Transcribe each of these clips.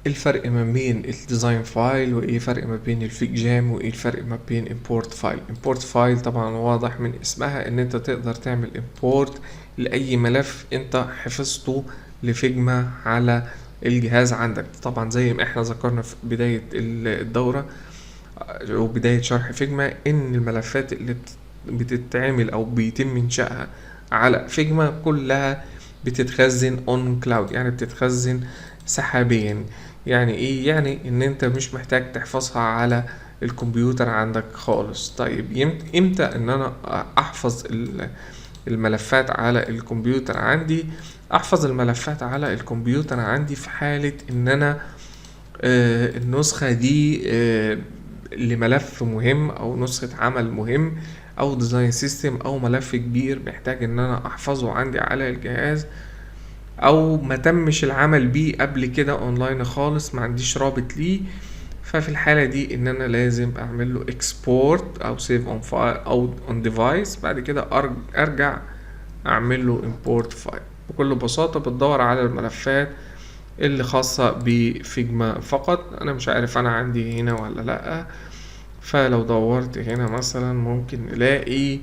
الفرق ما بين الديزاين فايل، وايه الفرق ما بين الفيج جام، وايه الفرق ما بين import فايل. import فايل طبعا واضح من اسمها ان انت تقدر تعمل import لاي ملف انت حفظته لفيجما على الجهاز عندك. طبعا زي ما احنا ذكرنا في بداية الدورة وبداية شرح فيجما، ان الملفات اللي بتتعمل او بيتم انشائها على فيجما كلها بتتخزن اون كلاود، يعني بتتخزن سحابيا. يعني ايه؟ يعني ان انت مش محتاج تحفظها على الكمبيوتر عندك خالص. طيب امتى ان انا احفظ الملفات على الكمبيوتر عندي؟ احفظ الملفات على الكمبيوتر عندي في حالة ان انا النسخة دي لملف مهم او نسخة عمل مهم او ديزاين سيستم او ملف كبير محتاج ان انا احفظه عندي على الجهاز، او ما تمش العمل بيه قبل كده اونلاين خالص، ما عنديش رابط ليه. ففي الحالة دي ان انا لازم اعمل له export او save on file او on device، بعد كده ارجع اعمل له import file. بكل بساطة بتدور على الملفات اللي خاصة بفيجما فقط. انا مش عارف انا عندي هنا ولا لأ، فلو دورت هنا مثلا ممكن نلاقي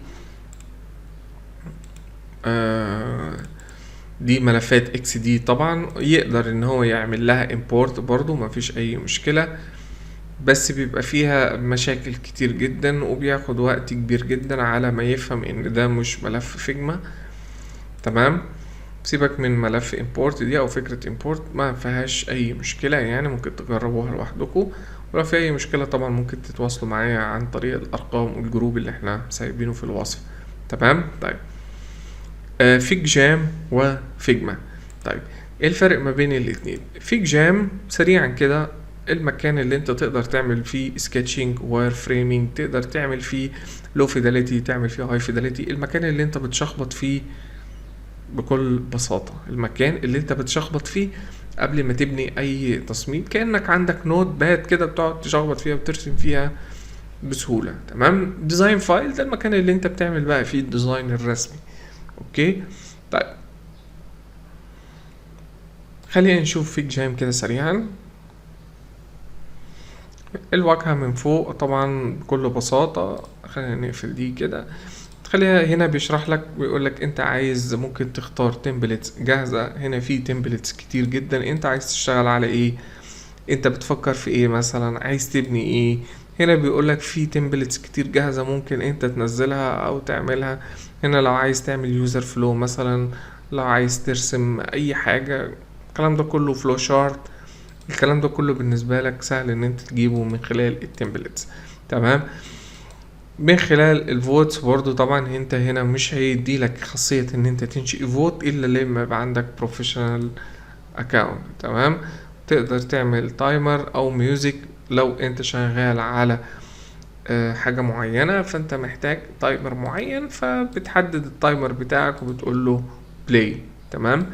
دي ملفات اكس دي. طبعا يقدر ان هو يعمل لها import برضو، مفيش اي مشكلة، بس بيبقى فيها مشاكل كتير جدا وبياخد وقت كبير جدا على ما يفهم ان ده مش ملف فيجما. تمام، سيبك من ملف import دي او فكرة import، ما فيهاش اي مشكلة، يعني ممكن تجربوها لوحدكم. ولو في اي مشكلة طبعا ممكن تتواصلوا معايا عن طريق الارقام والجروب اللي احنا سايبينه في الوصف. تمام. طيب فيج جام وفيجما. طيب ايه الفرق ما بين الاتنين؟ فيج جام سريعا كده المكان اللي انت تقدر تعمل فيه سكتشنج واير فريمينج، تقدر تعمل فيه لو فيداليتي، تعمل فيه هاي فيداليتي، المكان اللي انت بتشخبط فيه بكل بساطة، المكان اللي انت بتشخبط فيه قبل ما تبني اي تصميم، كأنك عندك نوت باد كده بتقعد تشخبط فيها وترسم فيها بسهولة. تمام. ديزاين فايل ده المكان اللي انت بتعمل بقى فيه الديزاين الرسمي. اوكي. طيب خلينا نشوف فيج جام كده سريعا. الواجهة من فوق طبعا بكل بساطة، خلينا نقفل دي كده. خليها هنا بيشرح لك، بيقول لك انت عايز ممكن تختار تمبلتس جاهزة. هنا في تمبلتس كتير جدا، انت عايز تشتغل على ايه؟ انت بتفكر في ايه مثلا؟ عايز تبني ايه؟ هنا بيقول لك في تمبلتس كتير جاهزة ممكن انت تنزلها او تعملها. هنا لو عايز تعمل يوزر فلو مثلا، لو عايز ترسم اي حاجة، الكلام ده كله فلو شارت، الكلام ده كله بالنسبة لك سهل ان انت تجيبه من خلال التمبلتس. تمام. من خلال الفوتس برضو طبعا انت هنا مش هيدي لك خاصية ان انت تنشئ فوت الا لما يبقى عندك بروفيشنال اكاونت. تمام. تقدر تعمل تايمر او ميوزك لو انت شغال على حاجة معينة، فانت محتاج تايمر معين، فبتحدد التايمر بتاعك وبتقول له بلاي. تمام.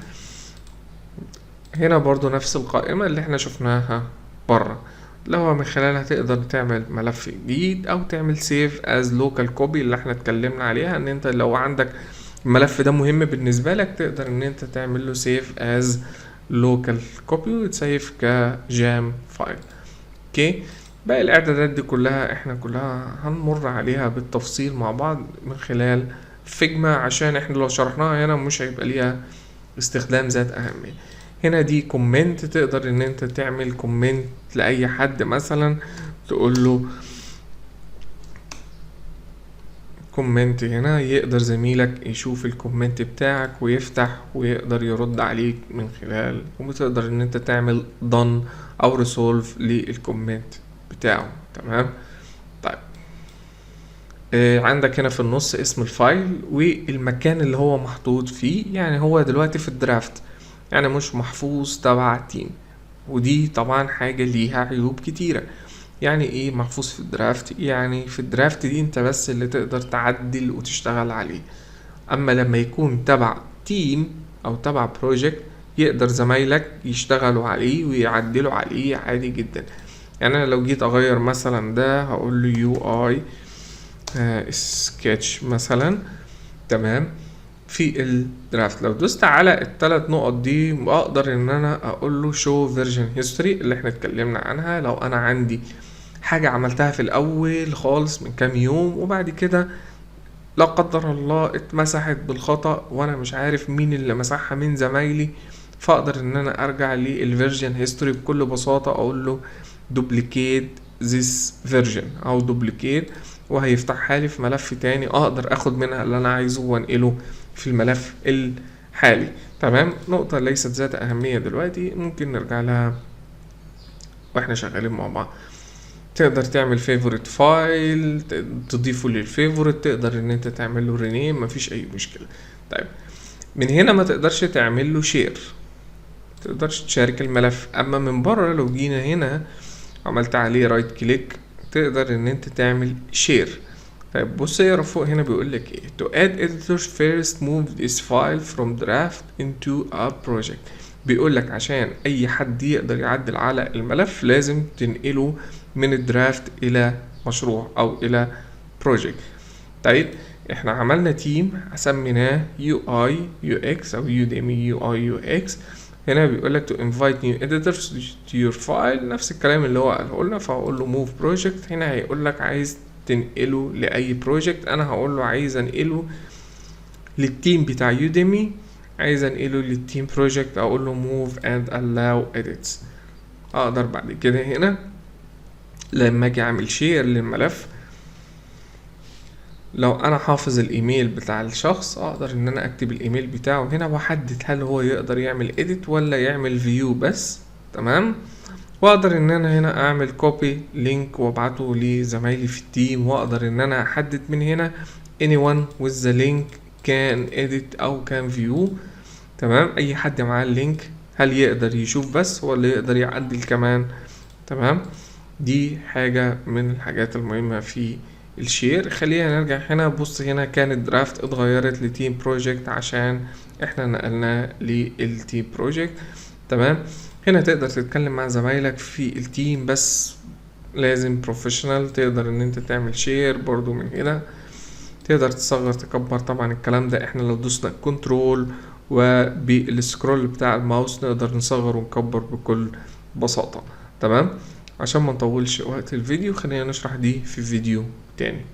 هنا برضو نفس القائمة اللي احنا شفناها بره، اللي هو من خلالها تقدر تعمل ملف جديد او تعمل سيف از لوكال كوبي اللي احنا اتكلمنا عليها، ان انت لو عندك الملف ده مهم بالنسبة لك تقدر ان انت تعمل له سيف از لوكال كوبي وتسيف كجام فايل. اوكي. باقي الاعدادات دي كلها احنا كلها هنمر عليها بالتفصيل مع بعض من خلال فيجما، عشان احنا لو شرحناها هنا مش هيبقى ليها استخدام ذات اهمية. هنا دي كومنت، تقدر ان انت تعمل كومنت لاي حد، مثلا تقول له كومنت هنا، يقدر زميلك يشوف الكومنت بتاعك ويفتح ويقدر يرد عليك من خلال، وبتقدر ان انت تعمل done او resolve للكومنت بتاعه. تمام. طيب عندك هنا في النص اسم الفايل والمكان اللي هو محطوط فيه، يعني هو دلوقتي في الدرافت، يعني مش محفوظ تبع تيم، ودي طبعا حاجة ليها عيوب كتيرة. يعني ايه محفوظ في الدرافت؟ يعني في الدرافت دي انت بس اللي تقدر تعدل وتشتغل عليه، اما لما يكون تبع تيم او تبع بروجكت يقدر زمايلك يشتغلوا عليه ويعدلوا عليه عادي جدا. يعني انا لو جيت اغير مثلا ده هقول له يو اي سكتش مثلا. تمام. في الدرافت. لو دوست على الثلاث نقط دي اقدر ان انا اقول له شو فيرجن هيستوري اللي احنا اتكلمنا عنها. لو انا عندي حاجة عملتها في الاول خالص من كام يوم وبعد كده لا قدر الله اتمسحت بالخطأ وانا مش عارف مين اللي مسحها من زمايلي، فاقدر ان انا ارجع للفيرجن هيستوري بكل بساطة، اقول له duplicate this version او duplicate، وهيفتحها لي في ملف تاني اقدر اخد منها اللي انا عايزه وانقله في الملف الحالي. تمام. نقطة ليست ذات اهمية دلوقتي، ممكن نرجع لها واحنا شغالين مع بعض. تقدر تعمل فيفوريت فايل تضيفه للفيفوريت، تقدر ان انت تعمل له رينيم، مفيش اي مشكلة. طيب من هنا ما تقدرش تعمل له شير، تقدرش تشارك الملف. اما من بره لو جينا هنا عملت عليه رايت كليك تقدر ان انت تعمل شير. طيب بص يا فوق هنا بيقول لك ايه to add editors first move this file from draft into a project. بيقول لك عشان اي حد يقدر يعدل على الملف لازم تنقله من الدرافت الى مشروع او الى بروجكت. طيب احنا عملنا تيم سميناه UI UX او Udemy UI UX. هنا بيقول لك to invite new editors to your file، نفس الكلام اللي هو قاله لنا. فهقول له move project، هنا هيقول لك عايز تنقله لاي بروجكت، انا هقول له عايز انقله للتيم بتاع يوديمي، عايز انقله للتيم بروجكت، اقول له move and allow edits. اقدر بعد كده هنا لما اجي اعمل شير للملف، لو انا حافظ الايميل بتاع الشخص اقدر ان انا اكتب الايميل بتاعه هنا واحدد هل هو يقدر يعمل edit ولا يعمل view بس. تمام. واقدر ان انا هنا اعمل كوبي لينك وابعته لزمايلي في التيم، واقدر ان انا احدد من هنا anyone with the link can edit او can view. تمام. اي حد معاه اللينك هل يقدر يشوف بس ولا يقدر يعدل كمان. تمام. دي حاجة من الحاجات المهمة في الشير. خلينا نرجع هنا. بص هنا كان الدرافت اتغيرت لتيم بروجكت عشان احنا نقلنا للتيم بروجكت. تمام. هنا تقدر تتكلم مع زمايلك في التيم بس لازم بروفيشنال. تقدر ان انت تعمل شير برضو من هنا، تقدر تصغر تكبر. طبعا الكلام ده احنا لو دوسنا كنترول وبالسكرول بتاع الماوس نقدر نصغر ونكبر بكل بساطة. تمام. عشان ما نطولش وقت الفيديو خلينا نشرح دي في فيديو تاني.